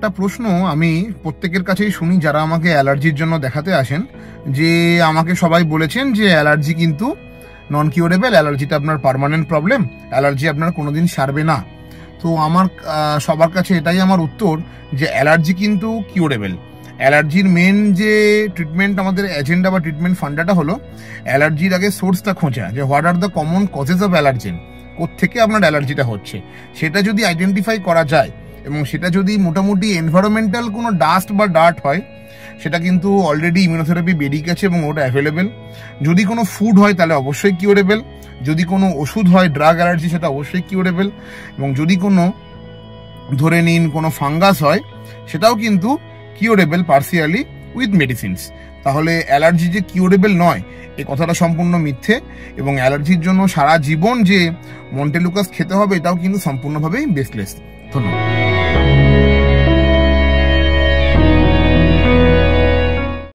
একটা প্রশ্ন আমি প্রত্যেকের কাছেই শুনি যারা আমাকে অ্যালার্জির জন্য দেখাতে আসেন, যে আমাকে সবাই বলেছেন যে অ্যালার্জি কিন্তু নন কিউরেবল, অ্যালার্জিটা আপনার পার্মানেন্ট প্রবলেম, অ্যালার্জি আপনার কোনোদিন সারবে না। তো আমার সবার কাছে এটাই আমার উত্তর যে অ্যালার্জি কিন্তু কিউরেবল। অ্যালার্জির মেন যে ট্রিটমেন্ট আমাদের এজেন্ডা বা ট্রিটমেন্ট ফান্ডাটা হলো অ্যালার্জির আগে সোর্সটা খোঁজা, যে what are the common causes of allergen, কোত্থেকে আপনার অ্যালার্জিটা হচ্ছে। সেটা যদি আইডেন্টিফাই করা যায় এবং সেটা যদি মোটামুটি এনভায়রনমেন্টাল কোনো ডাস্ট বা ডার্ট হয়, সেটা কিন্তু অলরেডি ইমিউনোথেরাপি বেরিয়ে গেছে এবং ওটা অ্যাভেলেবেল। যদি কোনো ফুড হয় তাহলে অবশ্যই কিউরেবল, যদি কোনো ওষুধ হয় ড্রাগ অ্যালার্জি সেটা অবশ্যই কিউরেবল, এবং যদি কোনো ধরে নিন কোনো ফাঙ্গাস হয় সেটাও কিন্তু কিউরেবল পার্সিয়ালি উইথ মেডিসিনস। তাহলে অ্যালার্জি যে কিউরেবল নয় এই কথাটা সম্পূর্ণ মিথ্যে, এবং অ্যালার্জির জন্য সারা জীবন যে মন্টেলুকাস খেতে হবে এটাও কিন্তু সম্পূর্ণভাবেই বেসলেস। ধন্যবাদ।